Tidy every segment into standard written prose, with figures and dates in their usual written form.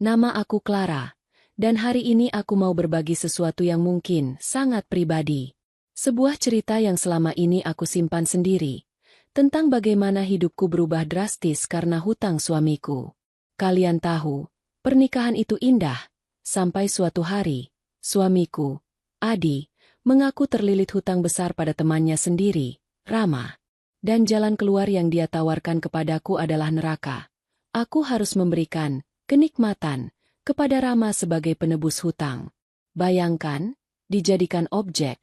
Nama aku Clara, dan hari ini aku mau berbagi sesuatu yang mungkin sangat pribadi. Sebuah cerita yang selama ini aku simpan sendiri, tentang bagaimana hidupku berubah drastis karena hutang suamiku. Kalian tahu, pernikahan itu indah, sampai suatu hari, suamiku, Adi, mengaku terlilit hutang besar pada temannya sendiri, Rama. Dan jalan keluar yang dia tawarkan kepadaku adalah neraka. Aku harus memberikan kenikmatan kepada Rama sebagai penebus hutang. Bayangkan, dijadikan objek,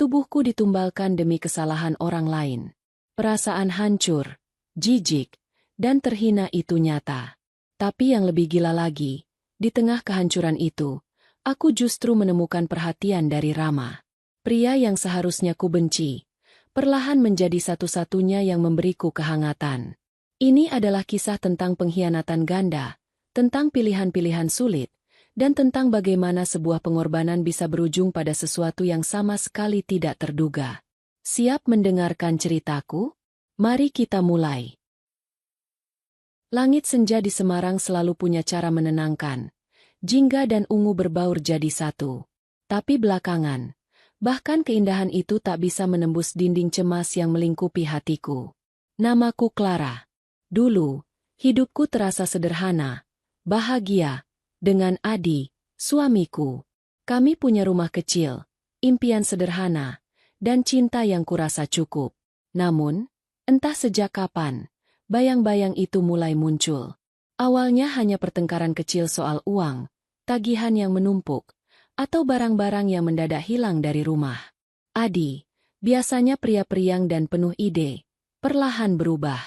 tubuhku ditumbalkan demi kesalahan orang lain. Perasaan hancur, jijik, dan terhina itu nyata. Tapi yang lebih gila lagi, di tengah kehancuran itu, aku justru menemukan perhatian dari Rama. Pria yang seharusnya ku benci, perlahan menjadi satu-satunya yang memberiku kehangatan. Ini adalah kisah tentang pengkhianatan ganda, tentang pilihan-pilihan sulit, dan tentang bagaimana sebuah pengorbanan bisa berujung pada sesuatu yang sama sekali tidak terduga. Siap mendengarkan ceritaku? Mari kita mulai. Langit senja di Semarang selalu punya cara menenangkan. Jingga dan ungu berbaur jadi satu. Tapi belakangan, bahkan keindahan itu tak bisa menembus dinding cemas yang melingkupi hatiku. Namaku Clara. Dulu, hidupku terasa sederhana, bahagia, dengan Adi, suamiku. Kami punya rumah kecil, impian sederhana, dan cinta yang kurasa cukup. Namun, entah sejak kapan, bayang-bayang itu mulai muncul. Awalnya hanya pertengkaran kecil soal uang, tagihan yang menumpuk, atau barang-barang yang mendadak hilang dari rumah. Adi, biasanya pria periang dan penuh ide, perlahan berubah.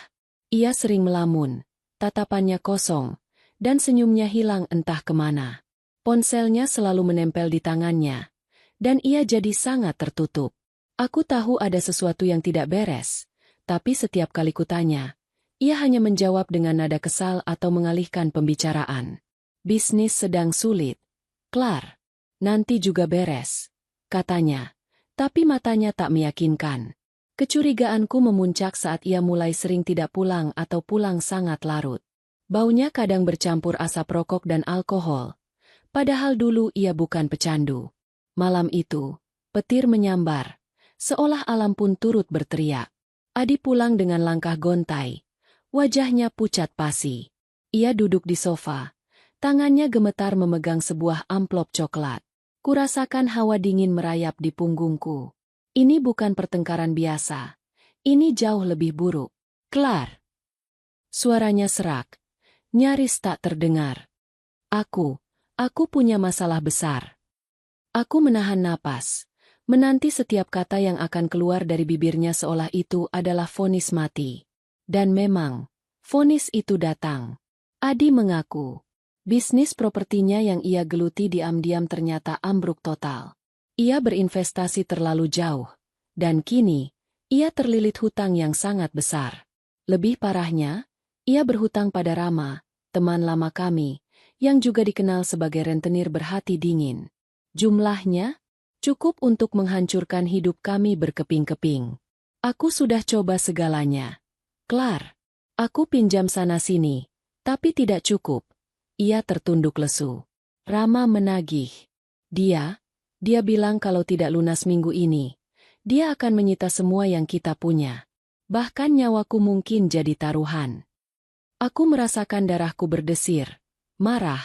Ia sering melamun, tatapannya kosong, dan senyumnya hilang entah kemana. Ponselnya selalu menempel di tangannya, dan ia jadi sangat tertutup. Aku tahu ada sesuatu yang tidak beres, tapi setiap kali kutanya, ia hanya menjawab dengan nada kesal atau mengalihkan pembicaraan. Bisnis sedang sulit. Klar. Nanti juga beres, katanya, tapi matanya tak meyakinkan. Kecurigaanku memuncak saat ia mulai sering tidak pulang atau pulang sangat larut. Baunya kadang bercampur asap rokok dan alkohol, padahal dulu ia bukan pecandu. Malam itu, petir menyambar, seolah alam pun turut berteriak. Adi pulang dengan langkah gontai, wajahnya pucat pasi. Ia duduk di sofa, tangannya gemetar memegang sebuah amplop coklat. Kurasakan hawa dingin merayap di punggungku. Ini bukan pertengkaran biasa. Ini jauh lebih buruk. Kelar. Suaranya serak, nyaris tak terdengar. Aku punya masalah besar. Aku menahan napas, menanti setiap kata yang akan keluar dari bibirnya seolah itu adalah vonis mati. Dan memang, vonis itu datang. Adi mengaku, bisnis propertinya yang ia geluti diam-diam ternyata ambruk total. Ia berinvestasi terlalu jauh, dan kini, ia terlilit hutang yang sangat besar. Lebih parahnya, ia berhutang pada Rama, teman lama kami, yang juga dikenal sebagai rentenir berhati dingin. Jumlahnya, cukup untuk menghancurkan hidup kami berkeping-keping. Aku sudah coba segalanya. Klar, aku pinjam sana-sini, tapi tidak cukup. Ia tertunduk lesu. Rama menagih. Dia bilang kalau tidak lunas minggu ini, dia akan menyita semua yang kita punya. Bahkan nyawaku mungkin jadi taruhan. Aku merasakan darahku berdesir, marah,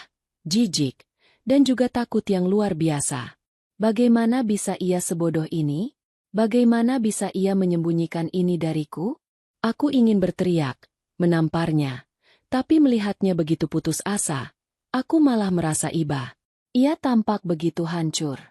jijik, dan juga takut yang luar biasa. Bagaimana bisa ia sebodoh ini? Bagaimana bisa ia menyembunyikan ini dariku? Aku ingin berteriak, menamparnya. Tapi melihatnya begitu putus asa, aku malah merasa iba. Ia tampak begitu hancur.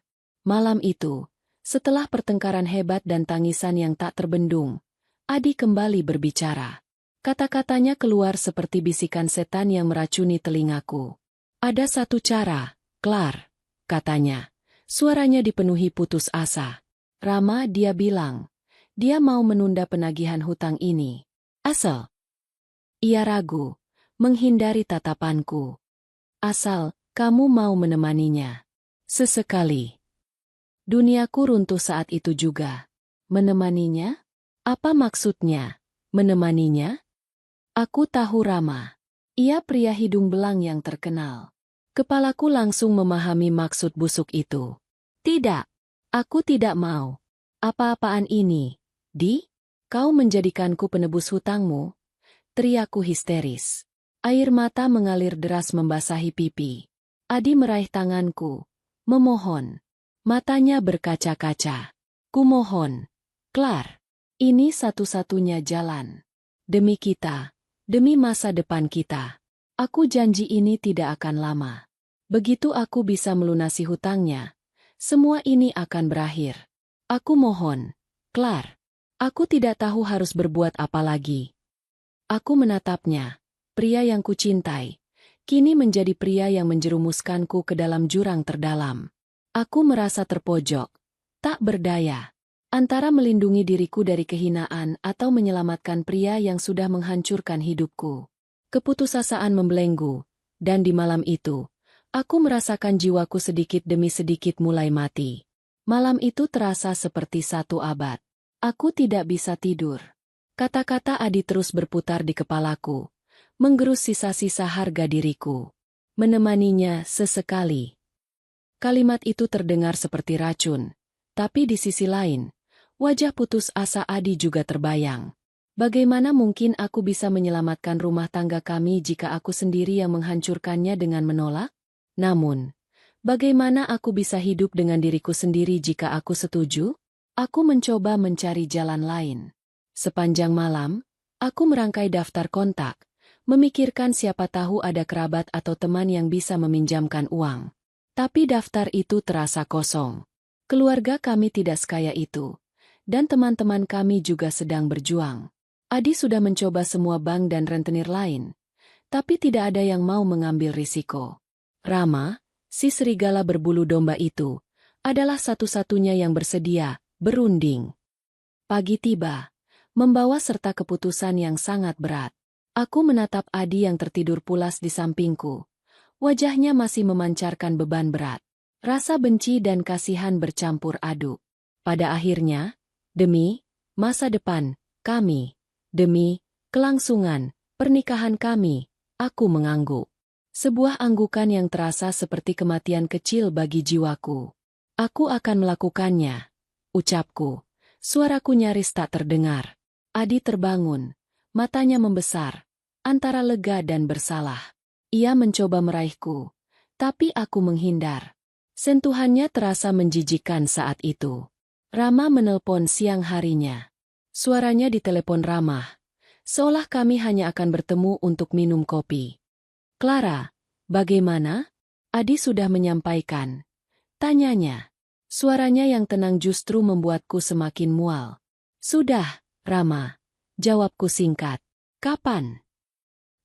Malam itu, setelah pertengkaran hebat dan tangisan yang tak terbendung, Adi kembali berbicara. Kata-katanya keluar seperti bisikan setan yang meracuni telingaku. Ada satu cara, Klar, katanya. Suaranya dipenuhi putus asa. Rama, dia bilang, dia mau menunda penagihan hutang ini. Asal. Ia ragu, menghindari tatapanku. Asal, kamu mau menemaninya. Sesekali. Duniaku runtuh saat itu juga. Menemaninya? Apa maksudnya? Menemaninya? Aku tahu Rama. Ia pria hidung belang yang terkenal. Kepalaku langsung memahami maksud busuk itu. Tidak, aku tidak mau. Apa-apaan ini, Di? Kau menjadikanku penebus hutangmu? Teriakku histeris. Air mata mengalir deras membasahi pipi. Adi meraih tanganku. Memohon. Matanya berkaca-kaca. Kumohon. Klar. Ini satu-satunya jalan. Demi kita. Demi masa depan kita. Aku janji ini tidak akan lama. Begitu aku bisa melunasi hutangnya, semua ini akan berakhir. Aku mohon. Klar. Aku tidak tahu harus berbuat apa lagi. Aku menatapnya. Pria yang kucintai. Kini menjadi pria yang menjerumuskanku ke dalam jurang terdalam. Aku merasa terpojok. Tak berdaya. Antara melindungi diriku dari kehinaan atau menyelamatkan pria yang sudah menghancurkan hidupku. Keputusasaan membelenggu. Dan di malam itu, aku merasakan jiwaku sedikit demi sedikit mulai mati. Malam itu terasa seperti satu abad. Aku tidak bisa tidur. Kata-kata Adi terus berputar di kepalaku, menggerus sisa-sisa harga diriku. Menemaninya sesekali. Kalimat itu terdengar seperti racun, tapi di sisi lain, wajah putus asa Adi juga terbayang. Bagaimana mungkin aku bisa menyelamatkan rumah tangga kami jika aku sendiri yang menghancurkannya dengan menolak? Namun, bagaimana aku bisa hidup dengan diriku sendiri jika aku setuju? Aku mencoba mencari jalan lain. Sepanjang malam, aku merangkai daftar kontak, memikirkan siapa tahu ada kerabat atau teman yang bisa meminjamkan uang. Tapi daftar itu terasa kosong. Keluarga kami tidak sekaya itu, dan teman-teman kami juga sedang berjuang. Adi sudah mencoba semua bank dan rentenir lain, tapi tidak ada yang mau mengambil risiko. Rama, si serigala berbulu domba itu, adalah satu-satunya yang bersedia berunding. Pagi tiba, membawa serta keputusan yang sangat berat. Aku menatap Adi yang tertidur pulas di sampingku. Wajahnya masih memancarkan beban berat. Rasa benci dan kasihan bercampur aduk. Pada akhirnya, demi masa depan kami, demi kelangsungan pernikahan kami, aku mengangguk. Sebuah anggukan yang terasa seperti kematian kecil bagi jiwaku. Aku akan melakukannya. Ucapku. Suaraku nyaris tak terdengar. Adi terbangun. Matanya membesar. Antara lega dan bersalah. Ia mencoba meraihku. Tapi aku menghindar. Sentuhannya terasa menjijikkan saat itu. Rama menelpon siang harinya. Suaranya di telepon ramah. Seolah kami hanya akan bertemu untuk minum kopi. Clara, bagaimana? Adi sudah menyampaikan. Tanyanya. Suaranya yang tenang justru membuatku semakin mual. Sudah, Rama. Jawabku singkat. Kapan?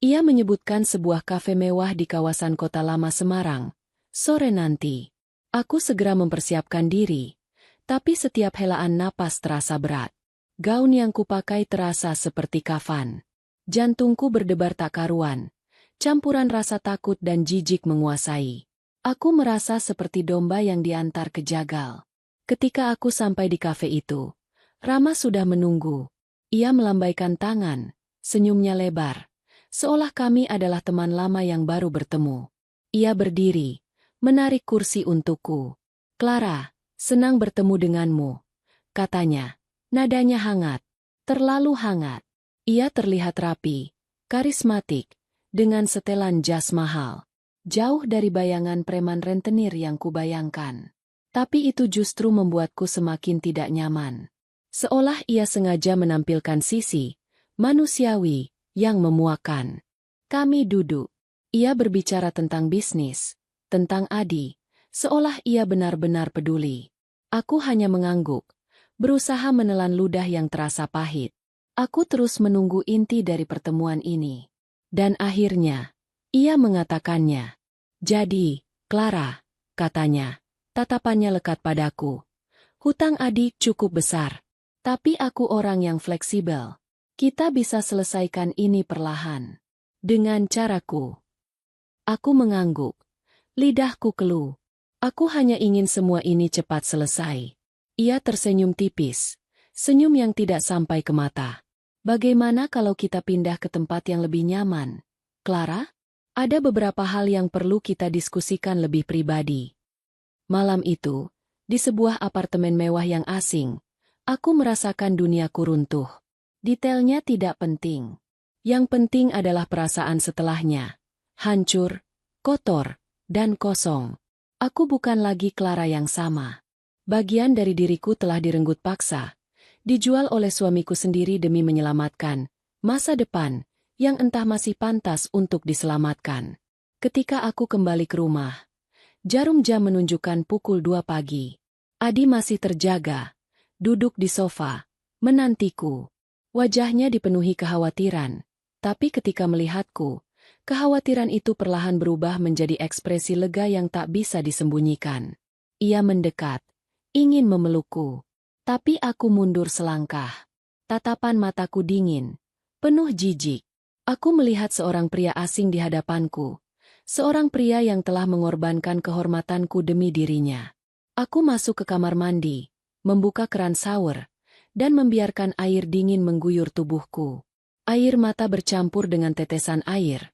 Ia menyebutkan sebuah kafe mewah di kawasan Kota Lama Semarang. Sore nanti. Aku segera mempersiapkan diri. Tapi setiap helaan napas terasa berat. Gaun yang kupakai terasa seperti kafan. Jantungku berdebar tak karuan. Campuran rasa takut dan jijik menguasai. Aku merasa seperti domba yang diantar ke jagal. Ketika aku sampai di kafe itu, Rama sudah menunggu. Ia melambaikan tangan, senyumnya lebar. Seolah kami adalah teman lama yang baru bertemu. Ia berdiri, menarik kursi untukku. Clara, senang bertemu denganmu, katanya. Nadanya hangat, terlalu hangat. Ia terlihat rapi, karismatik, dengan setelan jas mahal. Jauh dari bayangan preman rentenir yang kubayangkan. Tapi itu justru membuatku semakin tidak nyaman. Seolah ia sengaja menampilkan sisi manusiawi yang memuakan. Kami duduk. Ia berbicara tentang bisnis, tentang Adi, seolah ia benar-benar peduli. Aku hanya mengangguk, berusaha menelan ludah yang terasa pahit. Aku terus menunggu inti dari pertemuan ini. Dan akhirnya, ia mengatakannya. Jadi, Clara, katanya, tatapannya lekat padaku. Hutang Adi cukup besar. Tapi aku orang yang fleksibel. Kita bisa selesaikan ini perlahan. Dengan caraku. Aku mengangguk. Lidahku keluh. Aku hanya ingin semua ini cepat selesai. Ia tersenyum tipis. Senyum yang tidak sampai ke mata. Bagaimana kalau kita pindah ke tempat yang lebih nyaman? Clara? Ada beberapa hal yang perlu kita diskusikan lebih pribadi. Malam itu, di sebuah apartemen mewah yang asing, aku merasakan duniaku runtuh. Detailnya tidak penting. Yang penting adalah perasaan setelahnya. Hancur, kotor, dan kosong. Aku bukan lagi Clara yang sama. Bagian dari diriku telah direnggut paksa, dijual oleh suamiku sendiri demi menyelamatkan masa depan yang entah masih pantas untuk diselamatkan. Ketika aku kembali ke rumah, jarum jam menunjukkan pukul 2 pagi. Adi masih terjaga, duduk di sofa, menantiku. Wajahnya dipenuhi kekhawatiran, tapi ketika melihatku, kekhawatiran itu perlahan berubah menjadi ekspresi lega yang tak bisa disembunyikan. Ia mendekat, ingin memelukku. Tapi aku mundur selangkah. Tatapan mataku dingin, penuh jijik. Aku melihat seorang pria asing di hadapanku. Seorang pria yang telah mengorbankan kehormatanku demi dirinya. Aku masuk ke kamar mandi, membuka keran shower, dan membiarkan air dingin mengguyur tubuhku. Air mata bercampur dengan tetesan air,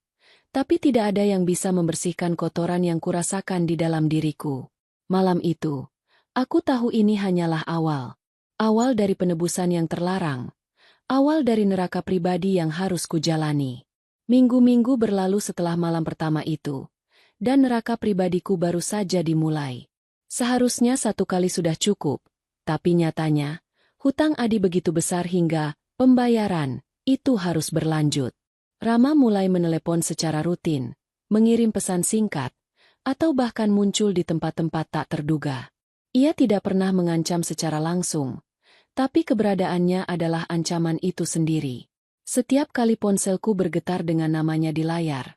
tapi tidak ada yang bisa membersihkan kotoran yang kurasakan di dalam diriku. Malam itu, aku tahu ini hanyalah awal. Awal dari penebusan yang terlarang. Awal dari neraka pribadi yang harus kujalani. Minggu-minggu berlalu setelah malam pertama itu, dan neraka pribadiku baru saja dimulai. Seharusnya 1 kali sudah cukup, tapi nyatanya, hutang Adi begitu besar hingga pembayaran itu harus berlanjut. Rama mulai menelepon secara rutin, mengirim pesan singkat, atau bahkan muncul di tempat-tempat tak terduga. Ia tidak pernah mengancam secara langsung, tapi keberadaannya adalah ancaman itu sendiri. Setiap kali ponselku bergetar dengan namanya di layar,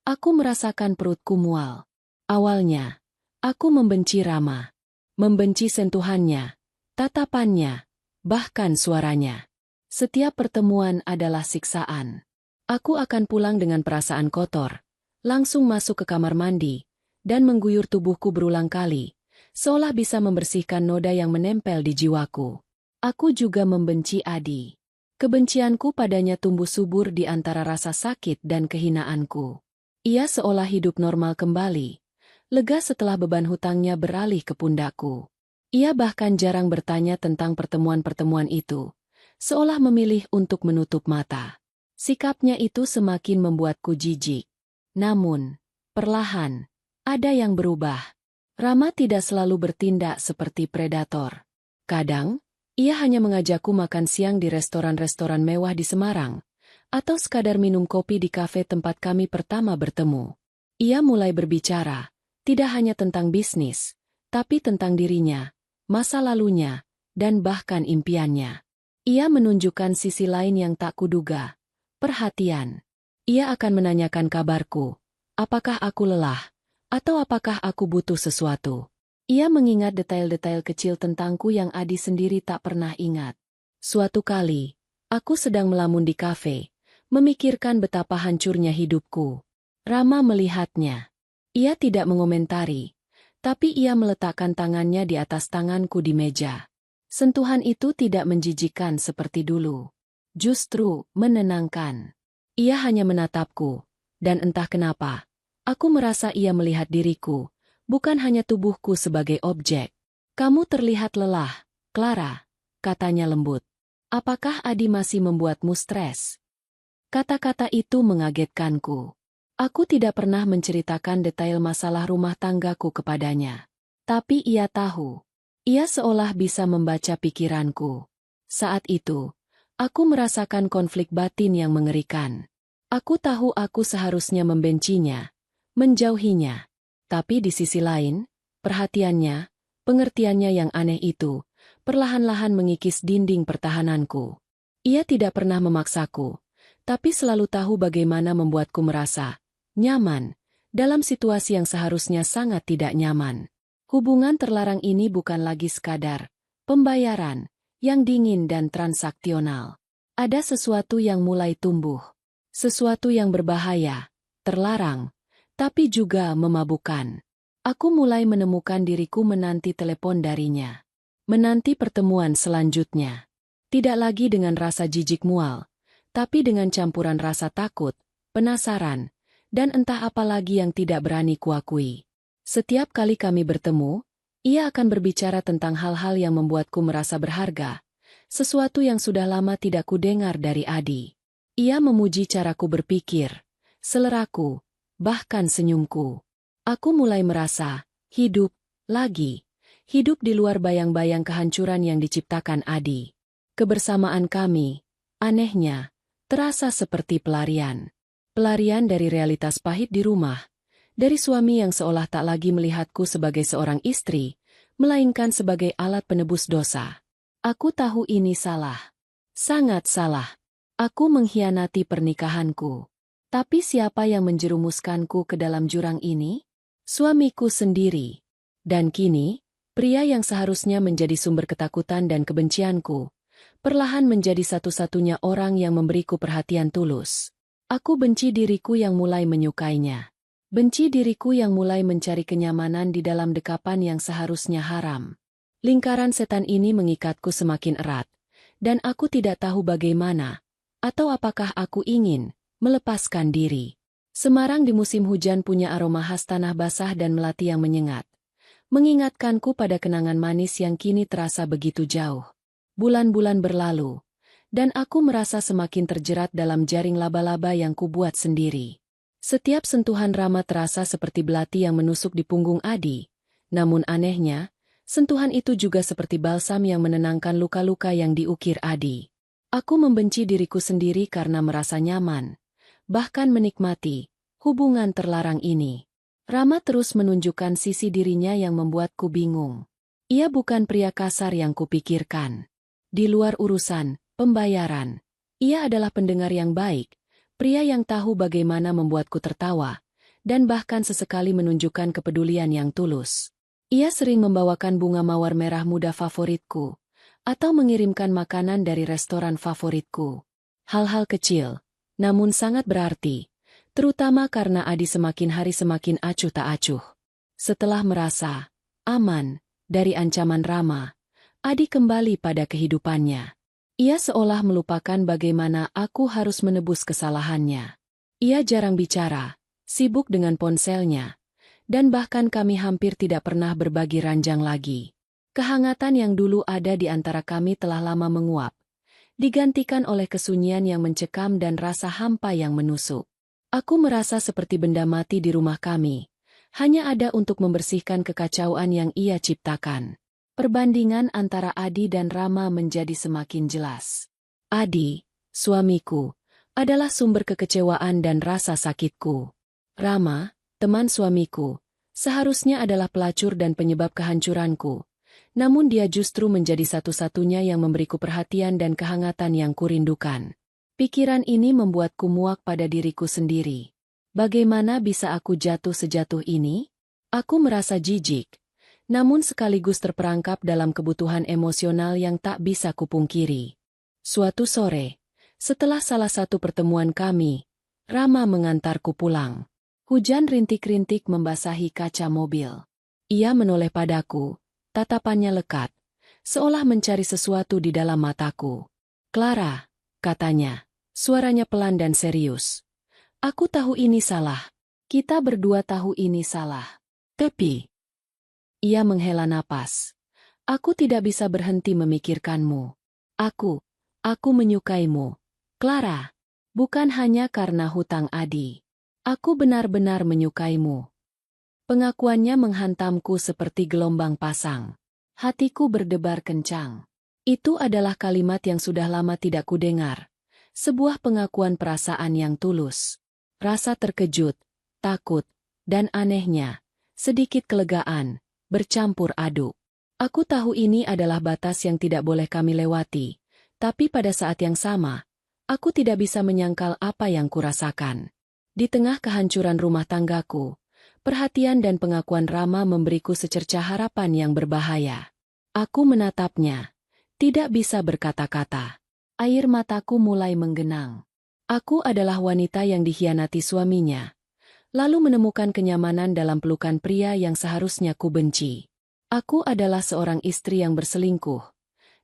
aku merasakan perutku mual. Awalnya, aku membenci Rama. Membenci sentuhannya, tatapannya, bahkan suaranya. Setiap pertemuan adalah siksaan. Aku akan pulang dengan perasaan kotor, langsung masuk ke kamar mandi, dan mengguyur tubuhku berulang kali, seolah bisa membersihkan noda yang menempel di jiwaku. Aku juga membenci Adi. Kebencianku padanya tumbuh subur di antara rasa sakit dan kehinaanku. Ia seolah hidup normal kembali, lega setelah beban hutangnya beralih ke pundakku. Ia bahkan jarang bertanya tentang pertemuan-pertemuan itu, seolah memilih untuk menutup mata. Sikapnya itu semakin membuatku jijik. Namun, perlahan, ada yang berubah. Rama tidak selalu bertindak seperti predator. Kadang, ia hanya mengajakku makan siang di restoran-restoran mewah di Semarang, atau sekadar minum kopi di kafe tempat kami pertama bertemu. Ia mulai berbicara, tidak hanya tentang bisnis, tapi tentang dirinya, masa lalunya, dan bahkan impiannya. Ia menunjukkan sisi lain yang tak kuduga, perhatian. Ia akan menanyakan kabarku, apakah aku lelah, atau apakah aku butuh sesuatu. Ia mengingat detail-detail kecil tentangku yang Adi sendiri tak pernah ingat. Suatu kali, aku sedang melamun di kafe, memikirkan betapa hancurnya hidupku. Rama melihatnya. Ia tidak mengomentari, tapi ia meletakkan tangannya di atas tanganku di meja. Sentuhan itu tidak menjijikkan seperti dulu. Justru menenangkan. Ia hanya menatapku, dan entah kenapa, aku merasa ia melihat diriku, bukan hanya tubuhku sebagai objek. Kamu terlihat lelah, Clara, katanya lembut. Apakah Adi masih membuatmu stres? Kata-kata itu mengagetkanku. Aku tidak pernah menceritakan detail masalah rumah tanggaku kepadanya. Tapi ia tahu. Ia seolah bisa membaca pikiranku. Saat itu, aku merasakan konflik batin yang mengerikan. Aku tahu aku seharusnya membencinya, menjauhinya. Tapi di sisi lain, perhatiannya, pengertiannya yang aneh itu, perlahan-lahan mengikis dinding pertahananku. Ia tidak pernah memaksaku, tapi selalu tahu bagaimana membuatku merasa nyaman dalam situasi yang seharusnya sangat tidak nyaman. Hubungan terlarang ini bukan lagi sekadar pembayaran yang dingin dan transaksional. Ada sesuatu yang mulai tumbuh, sesuatu yang berbahaya, terlarang, tapi juga memabukkan. Aku mulai menemukan diriku menanti telepon darinya. Menanti pertemuan selanjutnya. Tidak lagi dengan rasa jijik mual, tapi dengan campuran rasa takut, penasaran, dan entah apa lagi yang tidak berani kuakui. Setiap kali kami bertemu, ia akan berbicara tentang hal-hal yang membuatku merasa berharga, sesuatu yang sudah lama tidak kudengar dari Adi. Ia memuji caraku berpikir, seleraku, bahkan senyumku. Aku mulai merasa hidup lagi, hidup di luar bayang-bayang kehancuran yang diciptakan Adi. Kebersamaan kami, anehnya, terasa seperti pelarian. Pelarian dari realitas pahit di rumah, dari suami yang seolah tak lagi melihatku sebagai seorang istri, melainkan sebagai alat penebus dosa. Aku tahu ini salah. Sangat salah. Aku mengkhianati pernikahanku. Tapi siapa yang menjerumuskanku ke dalam jurang ini? Suamiku sendiri. Dan kini, pria yang seharusnya menjadi sumber ketakutan dan kebencianku, perlahan menjadi satu-satunya orang yang memberiku perhatian tulus. Aku benci diriku yang mulai menyukainya. Benci diriku yang mulai mencari kenyamanan di dalam dekapan yang seharusnya haram. Lingkaran setan ini mengikatku semakin erat, dan aku tidak tahu bagaimana, atau apakah aku ingin melepaskan diri. Semarang di musim hujan punya aroma khas tanah basah dan melati yang menyengat, mengingatkanku pada kenangan manis yang kini terasa begitu jauh. Bulan-bulan berlalu, dan aku merasa semakin terjerat dalam jaring laba-laba yang kubuat sendiri. Setiap sentuhan Rama terasa seperti belati yang menusuk di punggung Adi, namun anehnya, sentuhan itu juga seperti balsam yang menenangkan luka-luka yang diukir Adi. Aku membenci diriku sendiri karena merasa nyaman, bahkan menikmati hubungan terlarang ini. Rama terus menunjukkan sisi dirinya yang membuatku bingung. Ia bukan pria kasar yang kupikirkan. Di luar urusan pembayaran, ia adalah pendengar yang baik, pria yang tahu bagaimana membuatku tertawa, dan bahkan sesekali menunjukkan kepedulian yang tulus. Ia sering membawakan bunga mawar merah muda favoritku, atau mengirimkan makanan dari restoran favoritku. Hal-hal kecil, namun sangat berarti, terutama karena Adi semakin hari semakin acuh tak acuh. Setelah merasa aman dari ancaman Rama, Adi kembali pada kehidupannya. Ia seolah melupakan bagaimana aku harus menebus kesalahannya. Ia jarang bicara, sibuk dengan ponselnya, dan bahkan kami hampir tidak pernah berbagi ranjang lagi. Kehangatan yang dulu ada di antara kami telah lama menguap, digantikan oleh kesunyian yang mencekam dan rasa hampa yang menusuk. Aku merasa seperti benda mati di rumah kami, hanya ada untuk membersihkan kekacauan yang ia ciptakan. Perbandingan antara Adi dan Rama menjadi semakin jelas. Adi, suamiku, adalah sumber kekecewaan dan rasa sakitku. Rama, teman suamiku, seharusnya adalah pelacur dan penyebab kehancuranku. Namun dia justru menjadi satu-satunya yang memberiku perhatian dan kehangatan yang kurindukan. Pikiran ini membuatku muak pada diriku sendiri. Bagaimana bisa aku jatuh sejatuh ini? Aku merasa jijik, namun sekaligus terperangkap dalam kebutuhan emosional yang tak bisa kupungkiri. Suatu sore, setelah salah satu pertemuan kami, Rama mengantarku pulang. Hujan rintik-rintik membasahi kaca mobil. Ia menoleh padaku, tatapannya lekat, seolah mencari sesuatu di dalam mataku. "Clara," katanya, suaranya pelan dan serius. "Aku tahu ini salah. Kita berdua tahu ini salah. Tapi..." Ia menghela napas. "Aku tidak bisa berhenti memikirkanmu. Aku menyukaimu, Clara. Bukan hanya karena hutang Adi. Aku benar-benar menyukaimu." Pengakuannya menghantamku seperti gelombang pasang. Hatiku berdebar kencang. Itu adalah kalimat yang sudah lama tidak kudengar. Sebuah pengakuan perasaan yang tulus. Rasa terkejut, takut, dan anehnya, sedikit kelegaan, bercampur aduk. Aku tahu ini adalah batas yang tidak boleh kami lewati, tapi pada saat yang sama, aku tidak bisa menyangkal apa yang kurasakan. Di tengah kehancuran rumah tanggaku, perhatian dan pengakuan Rama memberiku secercah harapan yang berbahaya. Aku menatapnya, tidak bisa berkata-kata. Air mataku mulai menggenang. Aku adalah wanita yang dikhianati suaminya, lalu menemukan kenyamanan dalam pelukan pria yang seharusnya ku benci. Aku adalah seorang istri yang berselingkuh,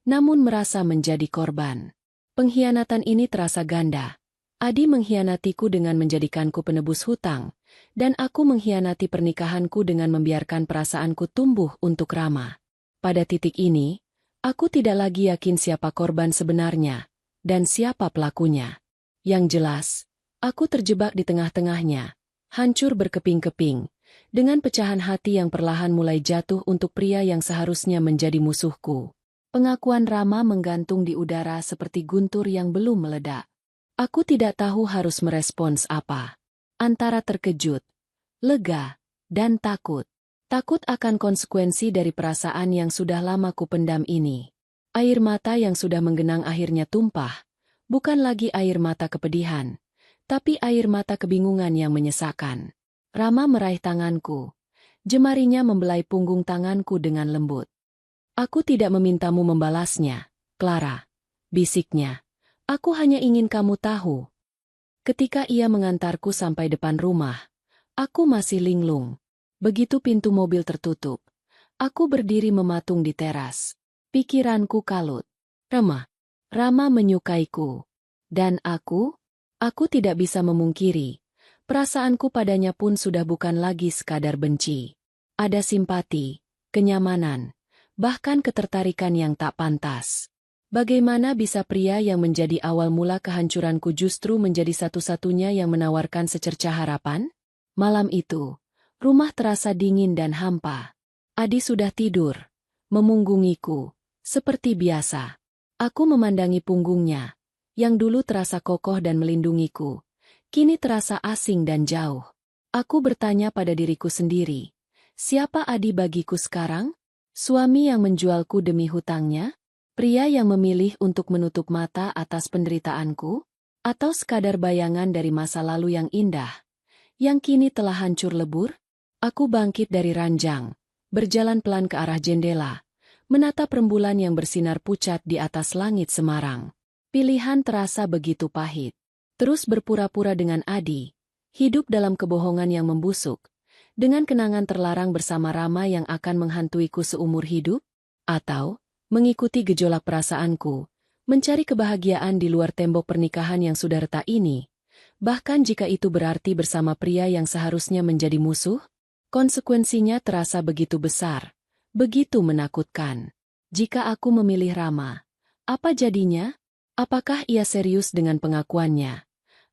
namun merasa menjadi korban. Pengkhianatan ini terasa ganda, Adi mengkhianatiku dengan menjadikanku penebus hutang, dan aku mengkhianati pernikahanku dengan membiarkan perasaanku tumbuh untuk Rama. Pada titik ini, aku tidak lagi yakin siapa korban sebenarnya, dan siapa pelakunya. Yang jelas, aku terjebak di tengah-tengahnya, hancur berkeping-keping, dengan pecahan hati yang perlahan mulai jatuh untuk pria yang seharusnya menjadi musuhku. Pengakuan Rama menggantung di udara seperti guntur yang belum meledak. Aku tidak tahu harus merespons apa. Antara terkejut, lega, dan takut. Takut akan konsekuensi dari perasaan yang sudah lama kupendam ini. Air mata yang sudah menggenang akhirnya tumpah, bukan lagi air mata kepedihan, tapi air mata kebingungan yang menyesakan. Rama meraih tanganku. Jemarinya membelai punggung tanganku dengan lembut. Aku tidak memintamu membalasnya, Clara. Bisiknya. Aku hanya ingin kamu tahu. Ketika ia mengantarku sampai depan rumah, aku masih linglung. Begitu pintu mobil tertutup, aku berdiri mematung di teras. Pikiranku kalut. Rama menyukaiku. Dan aku tidak bisa memungkiri. Perasaanku padanya pun sudah bukan lagi sekadar benci. Ada simpati, kenyamanan, bahkan ketertarikan yang tak pantas. Bagaimana bisa pria yang menjadi awal mula kehancuranku justru menjadi satu-satunya yang menawarkan secercah harapan? Malam itu, rumah terasa dingin dan hampa. Adi sudah tidur, memunggungiku, seperti biasa. Aku memandangi punggungnya, yang dulu terasa kokoh dan melindungiku, kini terasa asing dan jauh. Aku bertanya pada diriku sendiri, siapa Adi bagiku sekarang? Suami yang menjualku demi hutangnya? Pria yang memilih untuk menutup mata atas penderitaanku? Atau sekadar bayangan dari masa lalu yang indah, yang kini telah hancur lebur? Aku bangkit dari ranjang, berjalan pelan ke arah jendela, menatap rembulan yang bersinar pucat di atas langit Semarang. Pilihan terasa begitu pahit. Terus berpura-pura dengan Adi, hidup dalam kebohongan yang membusuk, dengan kenangan terlarang bersama Rama yang akan menghantuiku seumur hidup? Atau mengikuti gejolak perasaanku, mencari kebahagiaan di luar tembok pernikahan yang sudah retak ini, bahkan jika itu berarti bersama pria yang seharusnya menjadi musuh? Konsekuensinya terasa begitu besar, begitu menakutkan. Jika aku memilih Rama, apa jadinya? Apakah ia serius dengan pengakuannya?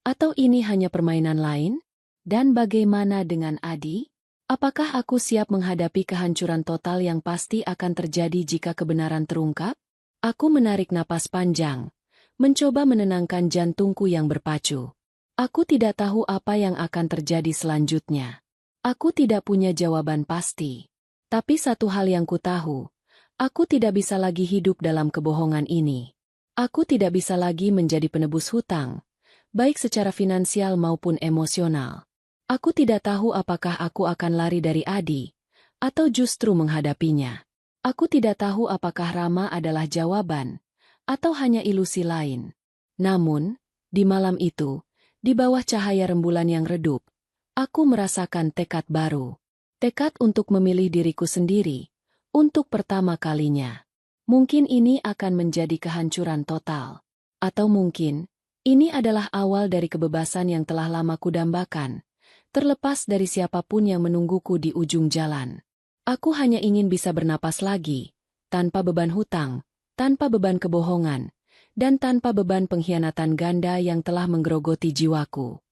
Atau ini hanya permainan lain? Dan bagaimana dengan Adi? Apakah aku siap menghadapi kehancuran total yang pasti akan terjadi jika kebenaran terungkap? Aku menarik napas panjang, mencoba menenangkan jantungku yang berpacu. Aku tidak tahu apa yang akan terjadi selanjutnya. Aku tidak punya jawaban pasti. Tapi satu hal yang ku tahu, aku tidak bisa lagi hidup dalam kebohongan ini. Aku tidak bisa lagi menjadi penebus hutang, baik secara finansial maupun emosional. Aku tidak tahu apakah aku akan lari dari Adi, atau justru menghadapinya. Aku tidak tahu apakah Rama adalah jawaban, atau hanya ilusi lain. Namun, di malam itu, di bawah cahaya rembulan yang redup, aku merasakan tekad baru. Tekad untuk memilih diriku sendiri, untuk pertama kalinya. Mungkin ini akan menjadi kehancuran total. Atau mungkin, ini adalah awal dari kebebasan yang telah lama kudambakan. Terlepas dari siapapun yang menungguku di ujung jalan. Aku hanya ingin bisa bernapas lagi, tanpa beban hutang, tanpa beban kebohongan, dan tanpa beban pengkhianatan ganda yang telah menggerogoti jiwaku.